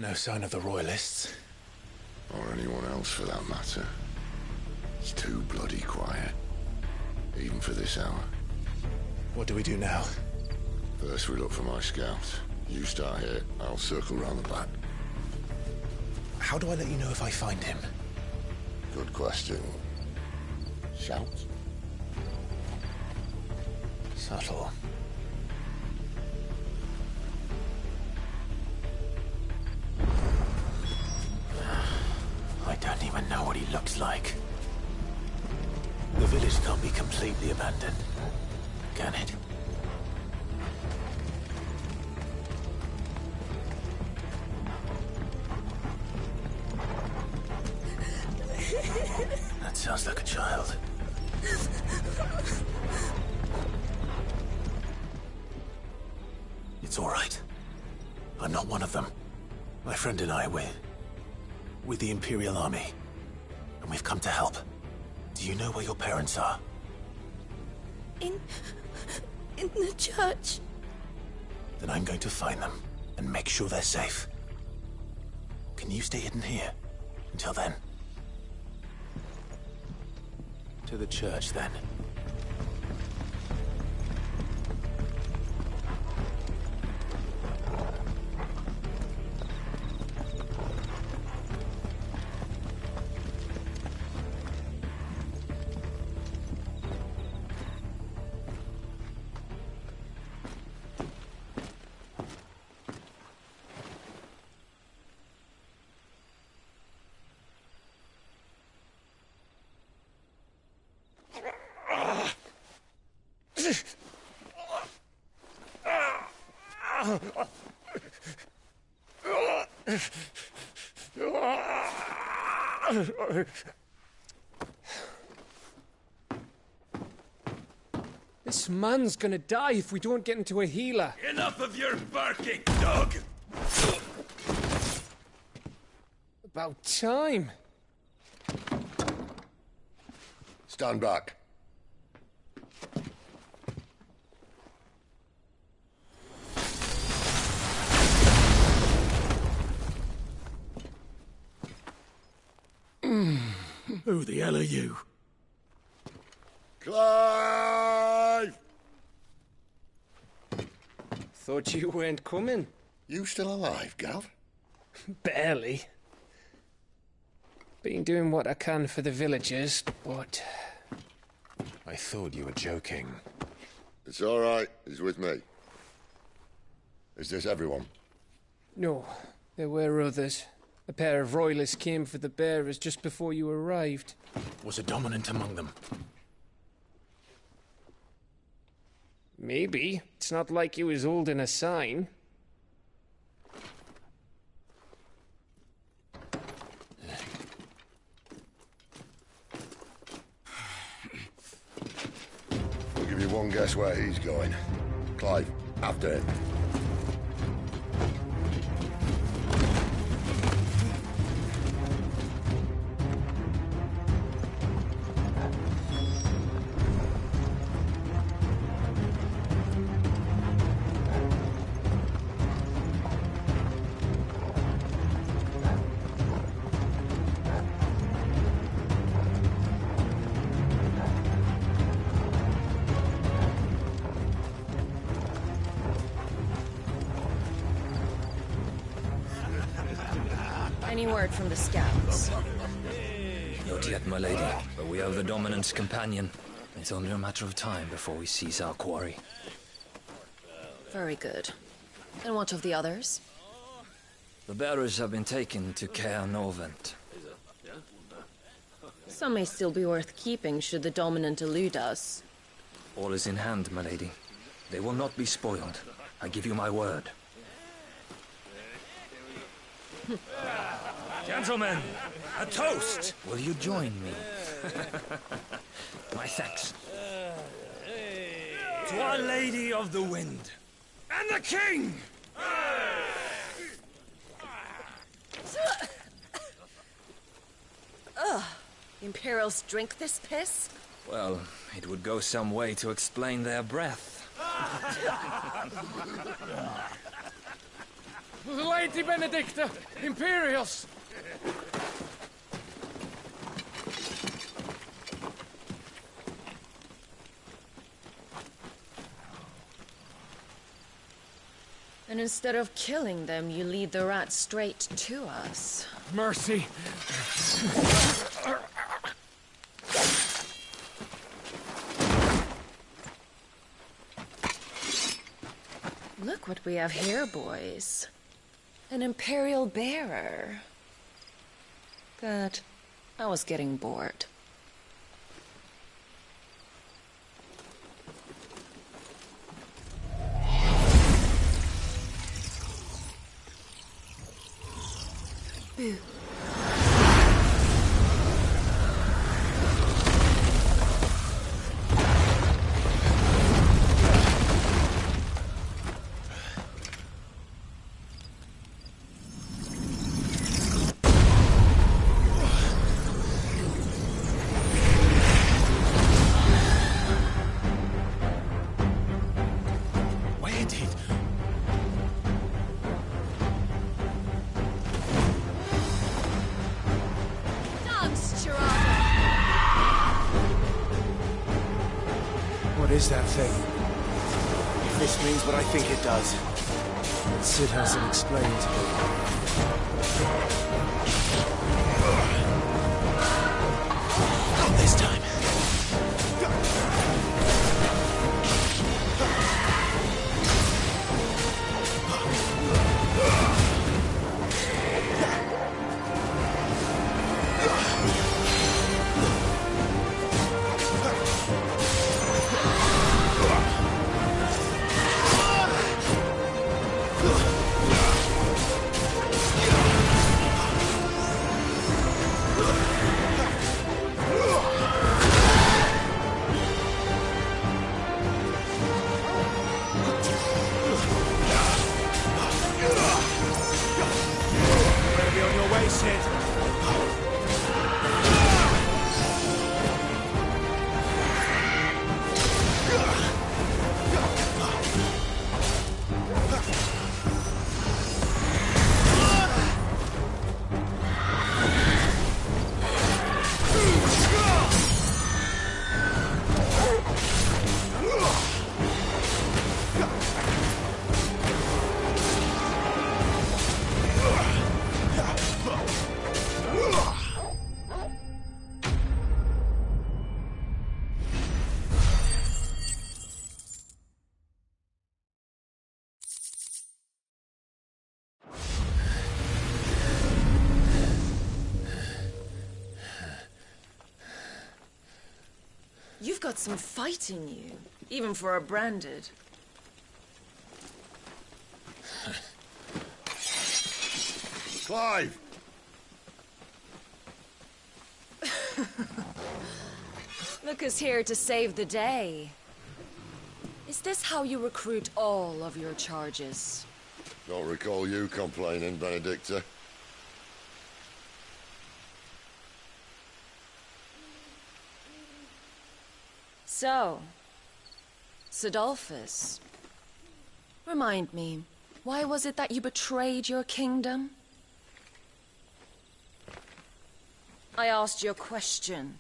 No sign of the Royalists. Or anyone else for that matter. It's too bloody quiet. Even for this hour. What do we do now? First we look for my scouts. You start here, I'll circle round the back. How do I let you know if I find him? Good question. Shout? Subtle. I don't even know what he looks like. The village can't be completely abandoned, can it? That sounds like a child. It's all right. I'm not one of them. My friend and I, we're with the Imperial Army. And we've come to help. Do you know where your parents are? In the church. Then I'm going to find them and make sure they're safe. Can you stay hidden here until then? To the church, then. This man's gonna die if we don't get into a healer. Enough of your barking, dog! About time. Stand back. Who the hell are you? Clive! Thought you weren't coming. You still alive, Gav? Barely. Been doing what I can for the villagers, but... I thought you were joking. It's all right. He's with me. Is this everyone? No, there were others. A pair of royalists came for the bearers just before you arrived. Was a dominant among them? Maybe. It's not like he was holding a sign. I'll give you one guess where he's going. Clive, after him. Any word from the scouts? Not yet, my lady, but we have the Dominant's companion. It's only a matter of time before we seize our quarry. Very good. And what of the others? The bearers have been taken to Caer Novent. Some may still be worth keeping should the Dominant elude us. All is in hand, my lady. They will not be spoiled. I give you my word. Gentlemen, a toast! Will you join me? My thanks. To Our Lady of the Wind. And the King! Ugh. Imperials drink this piss? Well, it would go some way to explain their breath. Lady Benedicta! Imperials! And instead of killing them, you lead the rats straight to us. Mercy! Look what we have here, boys. An Imperial bearer. Good. I was getting bored. Boo. Where did... What is that thing? If this means what I think it does. Sid hasn't explained to me. Not this time. Better be on your way, Sid. You've got some fight in you, even for a branded. Clive! Look who's here to save the day. Is this how you recruit all of your charges? Don't recall you complaining, Benedicta. So, Sidolphus, remind me, why was it that you betrayed your kingdom? I asked you a question,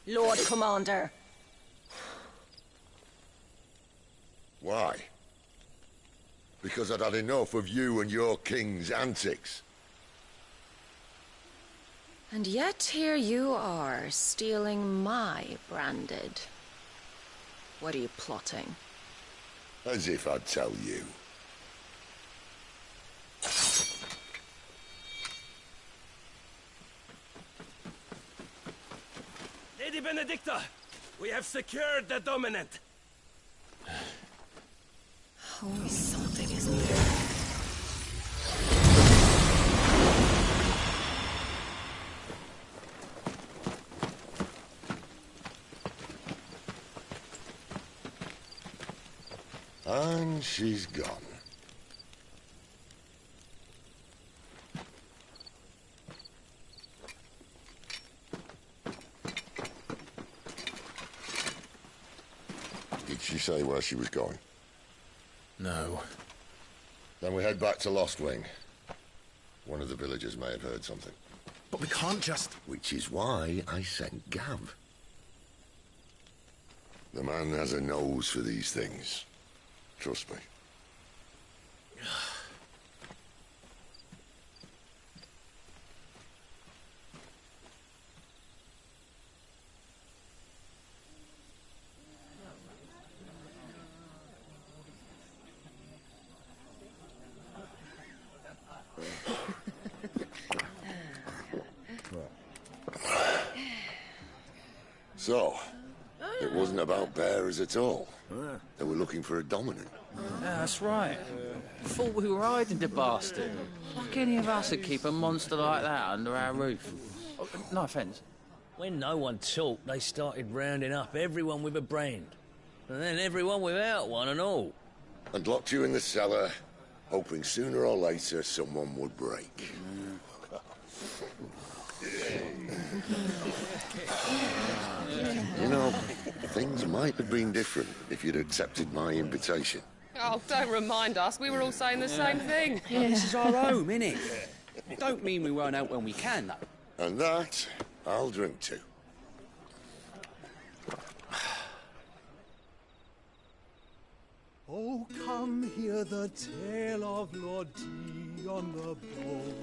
Lord Commander. Why? Because I'd had enough of you and your king's antics. And yet here you are, stealing my branded. What are you plotting? As if I'd tell you. Lady Benedicta, we have secured the dominant. Always something, isn't there? And she's gone. Did she say where she was going? No. Then we head back to Lost Wing. One of the villagers may have heard something. But we can't just... Which is why I sent Gav. The man has a nose for these things. Trust me. So, it wasn't about bearers at all. They were looking for a dominant. Yeah, that's right. Thought we were hiding the bastard. Like any of us would keep a monster like that under our roof. Oh, no offence. When no one talked, they started rounding up everyone with a brand. And then everyone without one and all. And locked you in the cellar, hoping sooner or later someone would break. You know, things might have been different if you'd accepted my invitation. Oh, don't remind us. We were all saying the same thing. This is our home, innit? Don't mean we won't out when we can, though. And that, I'll drink to. Oh, come hear the tale of Lord Dion the Bold,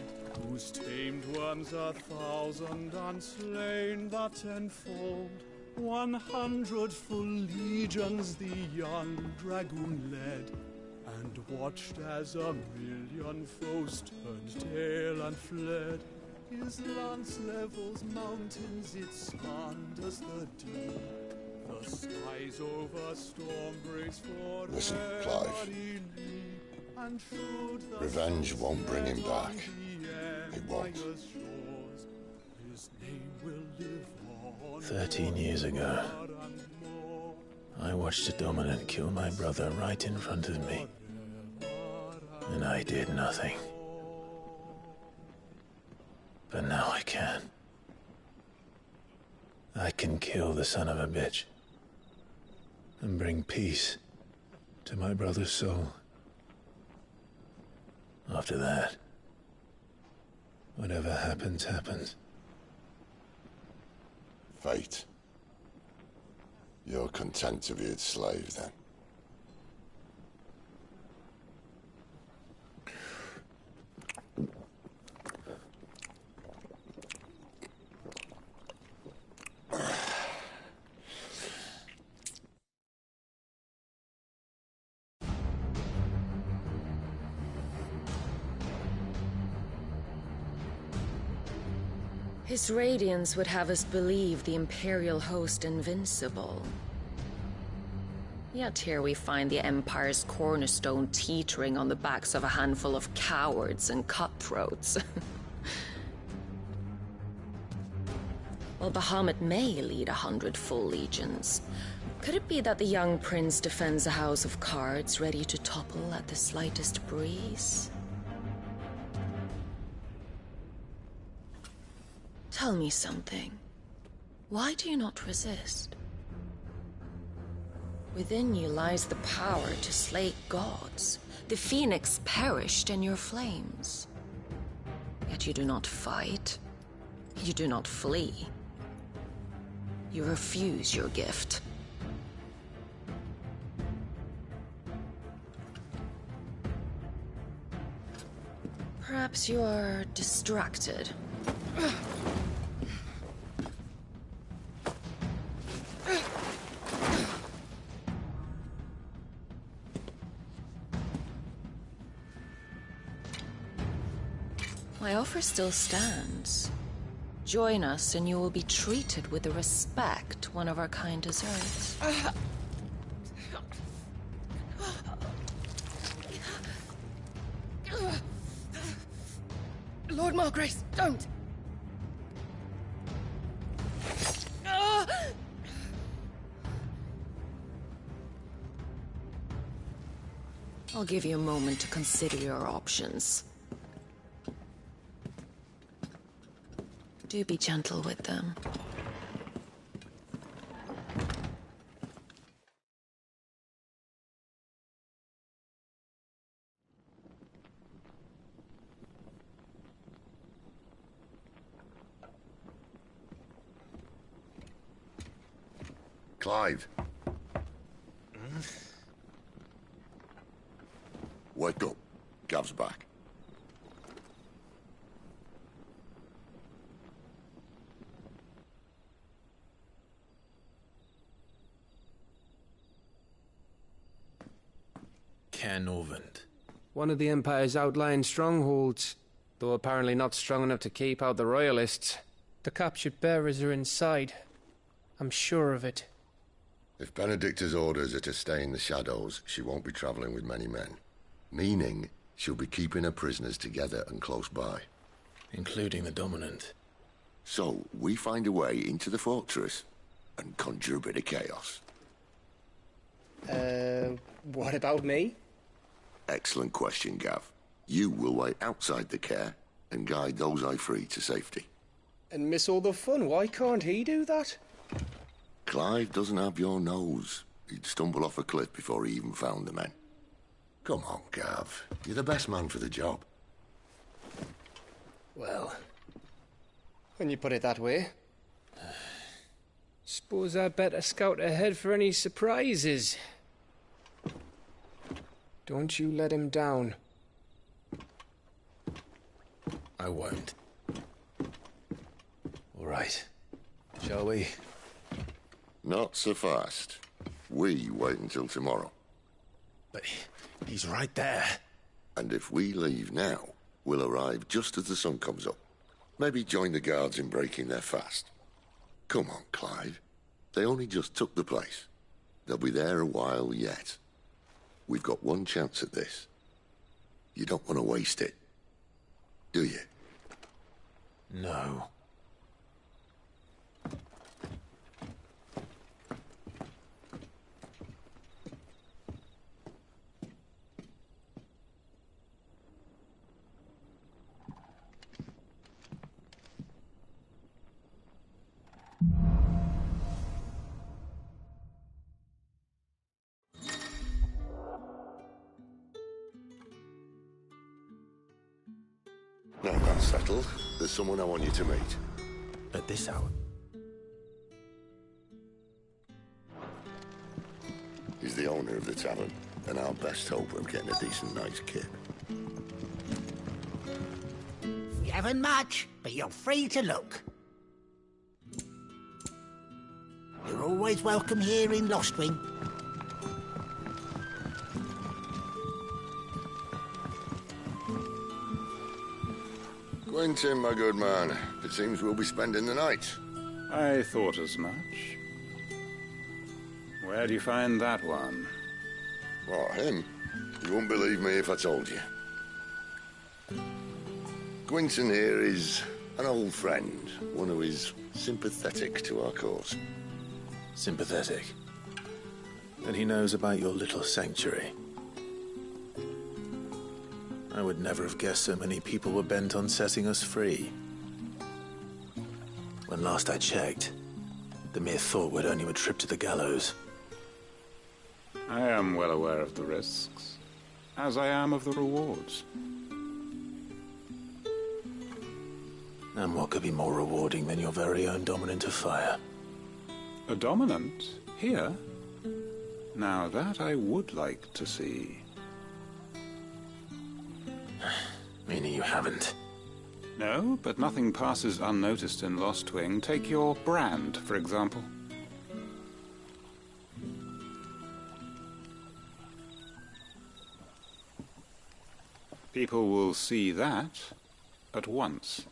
whose tamed worms 1,000 and slain the tenfold. 100 full legions the young dragoon led, and watched as 1,000,000 foes turned tail and fled. His lance levels mountains, it spanned as the deep. The skies over storm breaks for Listen, Clive. Revenge won't bring him back. It won't. 13 years ago, I watched a dominant kill my brother right in front of me. And I did nothing. But now I can. I can kill the son of a bitch. And bring peace to my brother's soul. After that, whatever happens, happens. Fate. You're content to be its slave, then? His radiance would have us believe the Imperial host invincible. Yet here we find the Empire's cornerstone teetering on the backs of a handful of cowards and cutthroats. While Bahamut may lead 100 full legions, could it be that the young prince defends a house of cards ready to topple at the slightest breeze? Tell me something. Why do you not resist? Within you lies the power to slay gods. The phoenix perished in your flames. Yet you do not fight. You do not flee. You refuse your gift. Perhaps you are distracted. My offer still stands. Join us and you will be treated with the respect one of our kind deserves. Lord Margrace, don't! I'll give you a moment to consider your options. Do be gentle with them. Clive. Wake up. Gav's back. Norvend. One of the Empire's outlying strongholds, though apparently not strong enough to keep out the Royalists. The captured bearers are inside. I'm sure of it. If Benedicta's orders are to stay in the shadows, she won't be travelling with many men. Meaning, she'll be keeping her prisoners together and close by. Including the Dominant. So, we find a way into the fortress and conjure a bit of chaos. What about me? Excellent question, Gav. You will wait outside the care and guide those I free to safety. And miss all the fun. Why can't he do that? Clive doesn't have your nose. He'd stumble off a cliff before he even found the men. Come on, Gav. You're the best man for the job. Well, when you put it that way. Suppose I'd better scout ahead for any surprises. Don't you let him down. I won't. All right. Shall we? Not so fast. We wait until tomorrow. But he's right there. And if we leave now, we'll arrive just as the sun comes up. Maybe join the guards in breaking their fast. Come on, Clive. They only just took the place. They'll be there a while yet. We've got one chance at this. You don't want to waste it, do you? No. Now that's settled. There's someone I want you to meet. At this hour? He's the owner of the tavern, and our best hope of getting a decent night's kip. We haven't much, but you're free to look. You're always welcome here in Lostwing. Quentin, my good man. It seems we'll be spending the night. I thought as much. Where do you find that one? What, him? You wouldn't believe me if I told you. Quentin here is an old friend, one who is sympathetic to our cause. Sympathetic? And he knows about your little sanctuary. I would never have guessed so many people were bent on setting us free. When last I checked, the mere thought would earn you a trip to the gallows. I am well aware of the risks, as I am of the rewards. And what could be more rewarding than your very own Dominant of Fire? A Dominant? Here? Now that I would like to see. Meaning you haven't? No, but nothing passes unnoticed in Lostwing. Take your brand, for example. People will see that at once.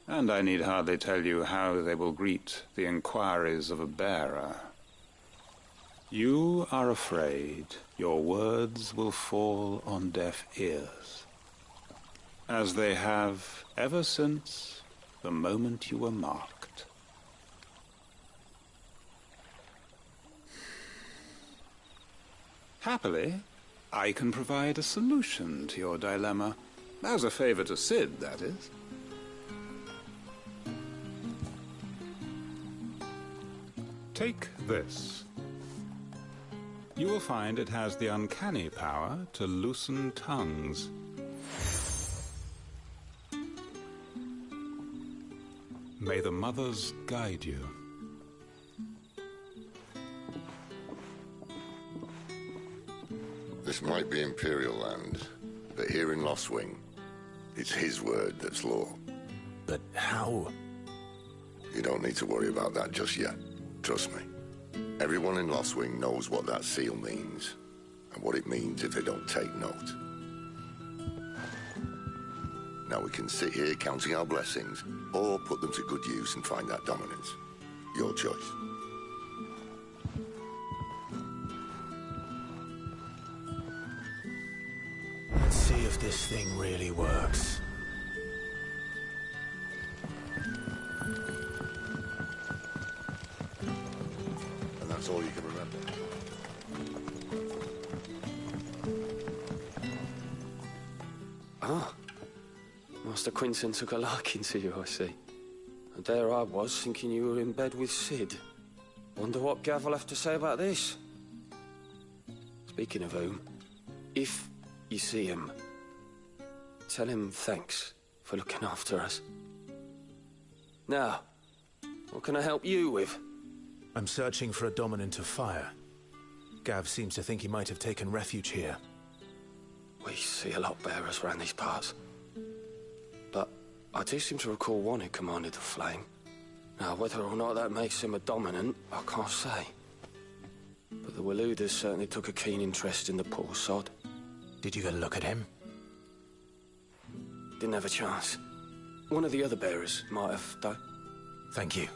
And I need hardly tell you how they will greet the inquiries of a bearer. You are afraid your words will fall on deaf ears, as they have ever since the moment you were marked. Happily, I can provide a solution to your dilemma, as a favor to Sid, that is. Take this. You will find it has the uncanny power to loosen tongues. May the mothers guide you. This might be Imperial land, but here in Lost Wing, it's his word that's law. But how? You don't need to worry about that just yet. Trust me. Everyone in Lost Wing knows what that seal means, and what it means if they don't take note. Now we can sit here counting our blessings, or put them to good use and find that dominance. Your choice. Let's see if this thing really works. And that's all you can remember. Ah. Master Quinton took a liking to you, I see. And there I was, thinking you were in bed with Sid. Wonder what Gav will have to say about this. Speaking of whom, if you see him, tell him thanks for looking after us. Now, what can I help you with? I'm searching for a dominant of fire. Gav seems to think he might have taken refuge here. We see a lot bearers around these parts. But I do seem to recall one who commanded the flame. Now, whether or not that makes him a dominant, I can't say. But the Waluders certainly took a keen interest in the poor sod. Did you get a look at him? Didn't have a chance. One of the other bearers might have, though. Thank you.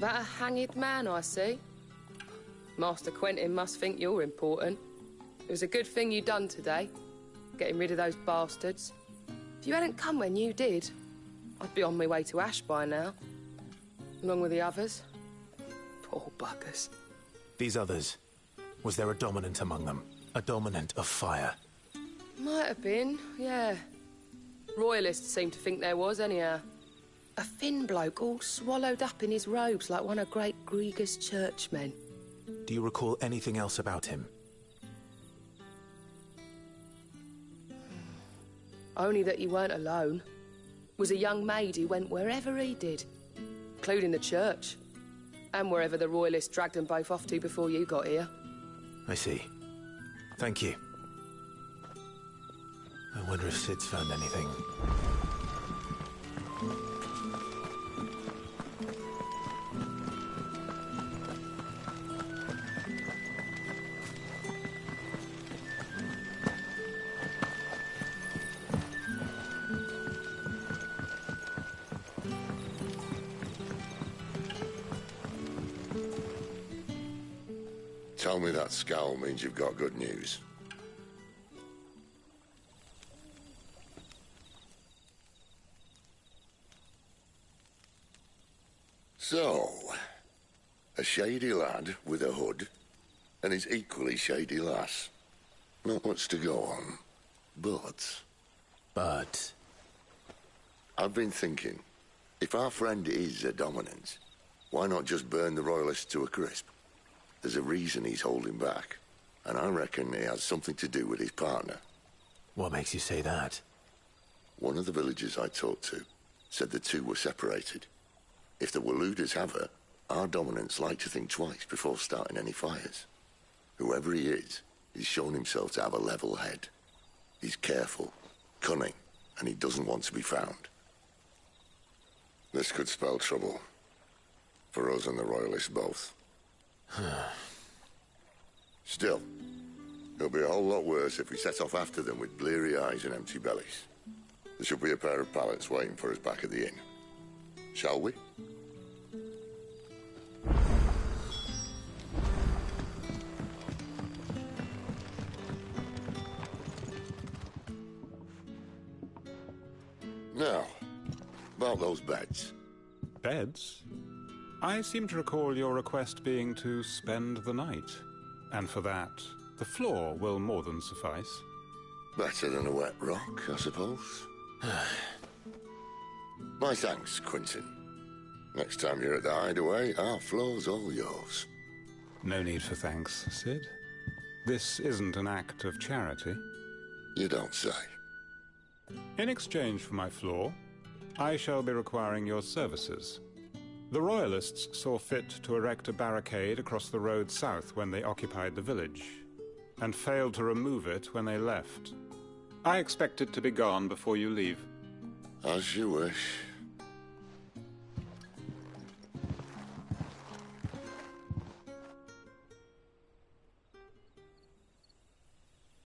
That a hanged man, I see. Master Quentin must think you're important. It was a good thing you done today, getting rid of those bastards. If you hadn't come when you did, I'd be on my way to Ash by now, along with the others. Poor buggers. These others, was there a dominant among them? A dominant of fire? Might have been, yeah. Royalists seem to think there was, anyhow. A thin bloke all swallowed up in his robes like one of great Grieger's churchmen. Do you recall anything else about him? Only that he weren't alone. Was a young maid who went wherever he did, including the church, and wherever the Royalists dragged them both off to before you got here. I see. Thank you. I wonder if Sid's found anything. Tell me that scowl means you've got good news. So, a shady lad with a hood, and his equally shady lass. Not much to go on, but... I've been thinking, if our friend is a dominant, why not just burn the Royalists to a crisp? There's a reason he's holding back, and I reckon it has something to do with his partner. What makes you say that? One of the villagers I talked to said the two were separated. If the Waluders have her, our dominants like to think twice before starting any fires. Whoever he is, he's shown himself to have a level head. He's careful, cunning, and he doesn't want to be found. This could spell trouble. For us and the Royalists both. Still, it'll be a whole lot worse if we set off after them with bleary eyes and empty bellies. There should be a pair of pallets waiting for us back at the inn. Shall we? Now, about those beds. Beds? I seem to recall your request being to spend the night. And for that, the floor will more than suffice. Better than a wet rock, I suppose. My thanks, Quintin. Next time you're at the Hideaway, our floor's all yours. No need for thanks, Sid. This isn't an act of charity. You don't say. In exchange for my floor, I shall be requiring your services. The Royalists saw fit to erect a barricade across the road south when they occupied the village, and failed to remove it when they left. I expect it to be gone before you leave. As you wish.